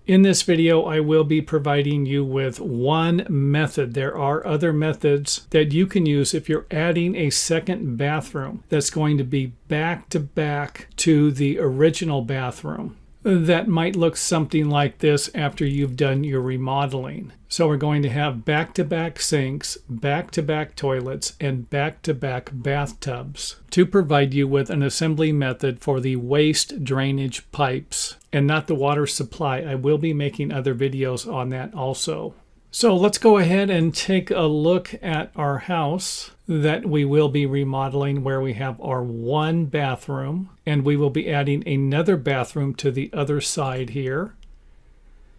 In this video, I will be providing you with one method. There are other methods that you can use if you're adding a second bathroom that's going to be back to back to the original bathroom. That might look something like this after you've done your remodeling. So we're going to have back-to-back sinks, back-to-back toilets, and back-to-back bathtubs to provide you with an assembly method for the waste drainage pipes and not the water supply. I will be making other videos on that also. So let's go ahead and take a look at our house that we will be remodeling, where we have our one bathroom, and we will be adding another bathroom to the other side here.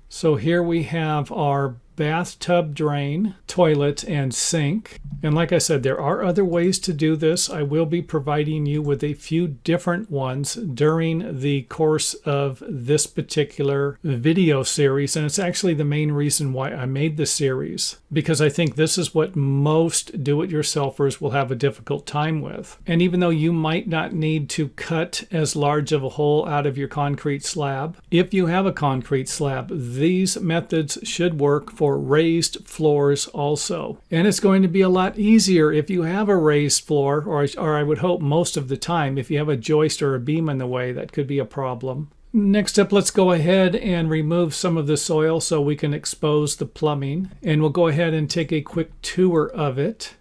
So here we have our bathtub drain, toilet, and sink. And like I said, there are other ways to do this. I will be providing you with a few different ones during the course of this particular video series. And it's actually the main reason why I made this series, because I think this is what most do-it-yourselfers will have a difficult time with. And even though you might not need to cut as large of a hole out of your concrete slab, if you have a concrete slab, these methods should work for raised floors also. And it's going to be a lot easier if you have a raised floor, or I would hope most of the time. If you have a joist or a beam in the way, that could be a problem. Next up, let's go ahead and remove some of the soil so we can expose the plumbing. And we'll go ahead and take a quick tour of it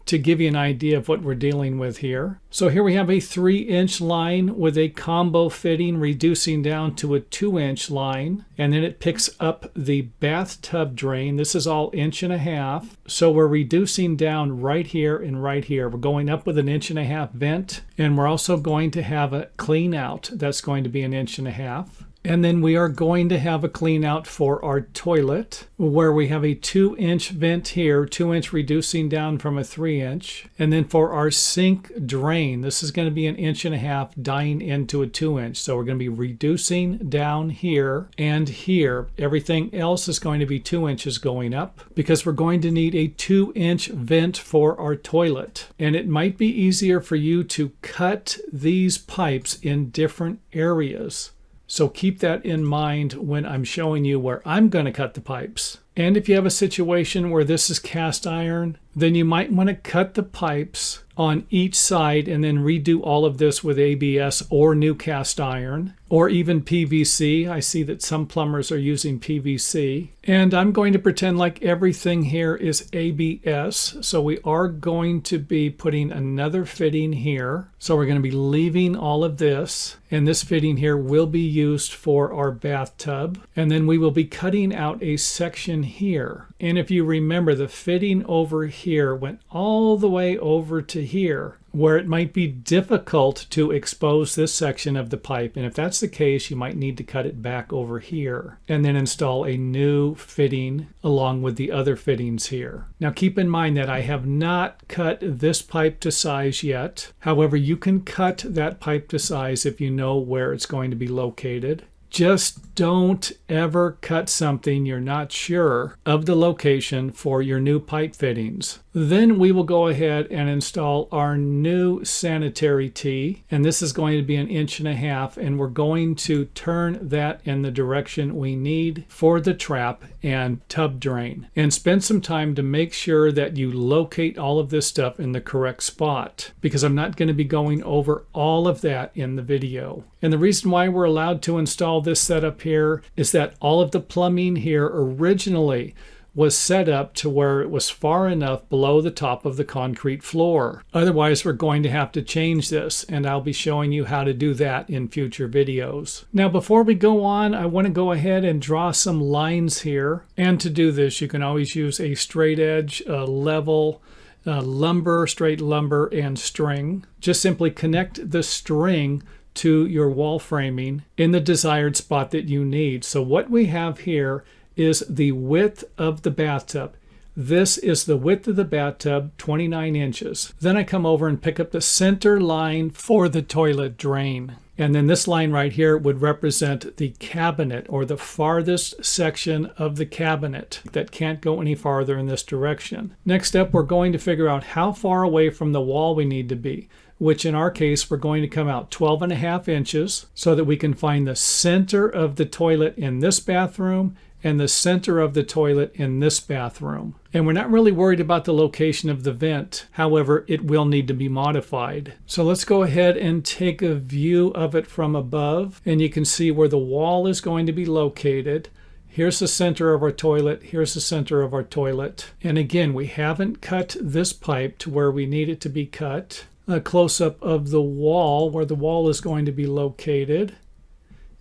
to give you an idea of what we're dealing with here. So here we have a 3-inch line with a combo fitting reducing down to a 2-inch line, and then it picks up the bathtub drain. This is all 1.5 inches. So we're reducing down right here and right here. We're going up with an 1.5 inch vent, and we're also going to have a clean out that's going to be 1.5 inches. And then we are going to have a clean out for our toilet, where we have a 2-inch vent here, 2-inch reducing down from a 3-inch. And then for our sink drain, this is going to be 1.5 inches dying into a 2-inch. So we're going to be reducing down here and here. Everything else is going to be 2 inches going up, because we're going to need a 2-inch vent for our toilet. And it might be easier for you to cut these pipes in different areas. So keep that in mind when I'm showing you where I'm going to cut the pipes. And if you have a situation where this is cast iron, then you might want to cut the pipes on each side and then redo all of this with ABS or new cast iron, or even PVC. I see that some plumbers are using PVC. And I'm going to pretend like everything here is ABS. So we are going to be putting another fitting here. So we're going to be leaving all of this. And this fitting here will be used for our bathtub. And then we will be cutting out a section here. And if you remember, the fitting over here went all the way over to here, where it might be difficult to expose this section of the pipe. And if that's the case, you might need to cut it back over here and then install a new fitting along with the other fittings here. Now keep in mind that I have not cut this pipe to size yet. However, you can cut that pipe to size if you know where it's going to be located. Just don't ever cut something you're not sure of the location for your new pipe fittings. Then we will go ahead and install our new sanitary tee, and this is going to be 1.5 inches, and we're going to turn that in the direction we need for the trap and tub drain. And spend some time to make sure that you locate all of this stuff in the correct spot, because I'm not going to be going over all of that in the video. And the reason why we're allowed to install this setup here is that all of the plumbing here originally was set up to where it was far enough below the top of the concrete floor. Otherwise, we're going to have to change this, and I'll be showing you how to do that in future videos. Now, before we go on, I want to go ahead and draw some lines here. And to do this, you can always use a straight edge, level, lumber, straight lumber, and string. Just simply connect the string to your wall framing in the desired spot that you need. So what we have here is the width of the bathtub. This is the width of the bathtub, 29 inches. Then I come over and pick up the center line for the toilet drain. And then this line right here would represent the cabinet, or the farthest section of the cabinet that can't go any farther in this direction. Next up, we're going to figure out how far away from the wall we need to be. which in our case, we're going to come out 12.5 inches so that we can find the center of the toilet in this bathroom and the center of the toilet in this bathroom. And we're not really worried about the location of the vent. However, it will need to be modified. So let's go ahead and take a view of it from above. And you can see where the wall is going to be located. Here's the center of our toilet. Here's the center of our toilet. And again, we haven't cut this pipe to where we need it to be cut. A close-up of the wall, where the wall is going to be located.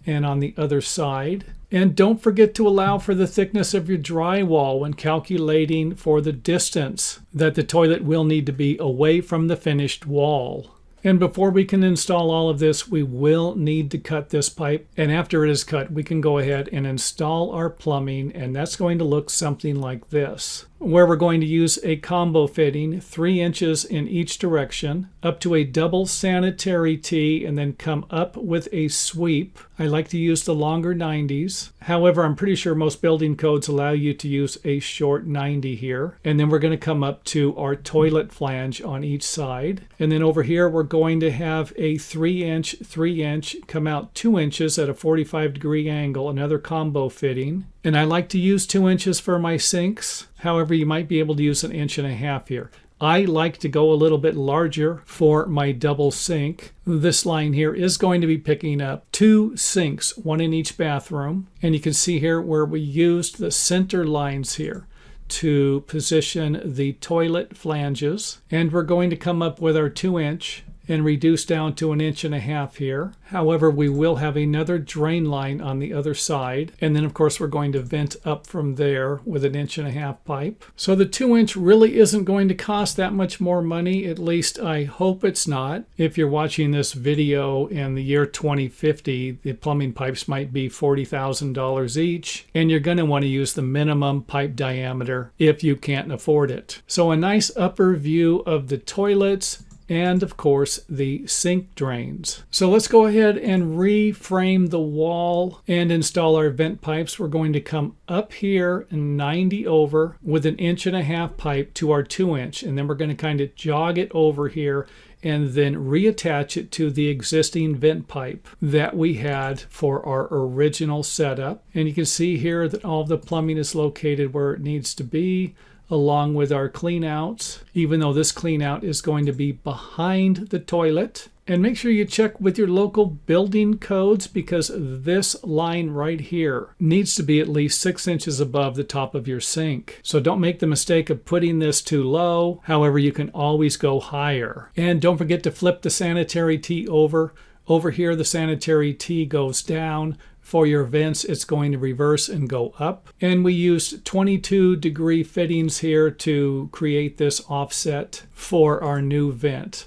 And on the other side. And don't forget to allow for the thickness of your drywall when calculating for the distance that the toilet will need to be away from the finished wall. And before we can install all of this, we will need to cut this pipe. And after it is cut, we can go ahead and install our plumbing, and that's going to look something like this, where we're going to use a combo fitting, 3 inches in each direction, up to a double sanitary T, and then come up with a sweep. I like to use the longer 90s. However, I'm pretty sure most building codes allow you to use a short 90 here. And then we're going to come up to our toilet flange on each side. And then over here, we're going to have a 3-inch, 3-inch, come out 2 inches at a 45-degree angle, another combo fitting. And I like to use 2 inches for my sinks. However, you might be able to use 1.5 inches here. I like to go a little bit larger for my double sink. This line here is going to be picking up 2 sinks, 1 in each bathroom. And you can see here where we used the center lines here to position the toilet flanges. And we're going to come up with our 2-inch and reduce down to 1.5 inches here. However, we will have another drain line on the other side. And then of course we're going to vent up from there with 1.5 inch pipe. So the 2-inch really isn't going to cost that much more money. At least I hope it's not. If you're watching this video in the year 2050, the plumbing pipes might be $40,000 each. And you're going to want to use the minimum pipe diameter if you can't afford it. So a nice upper view of the toilets, and of course the sink drains. So let's go ahead and reframe the wall and install our vent pipes. We're going to come up here and 90 over with 1.5 inch pipe to our 2-inch, and then we're going to kind of jog it over here and then reattach it to the existing vent pipe that we had for our original setup. And you can see here that all the plumbing is located where it needs to be, along with our clean outs, even though this clean out is going to be behind the toilet. And make sure you check with your local building codes, because this line right here needs to be at least 6 inches above the top of your sink. So don't make the mistake of putting this too low. However, you can always go higher. And don't forget to flip the sanitary T over. Over here, the sanitary T goes down. For your vents, it's going to reverse and go up. And we used 22-degree fittings here to create this offset for our new vent.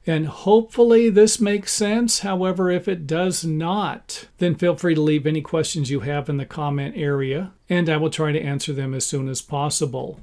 And hopefully this makes sense. However, if it does not, then feel free to leave any questions you have in the comment area, and I will try to answer them as soon as possible.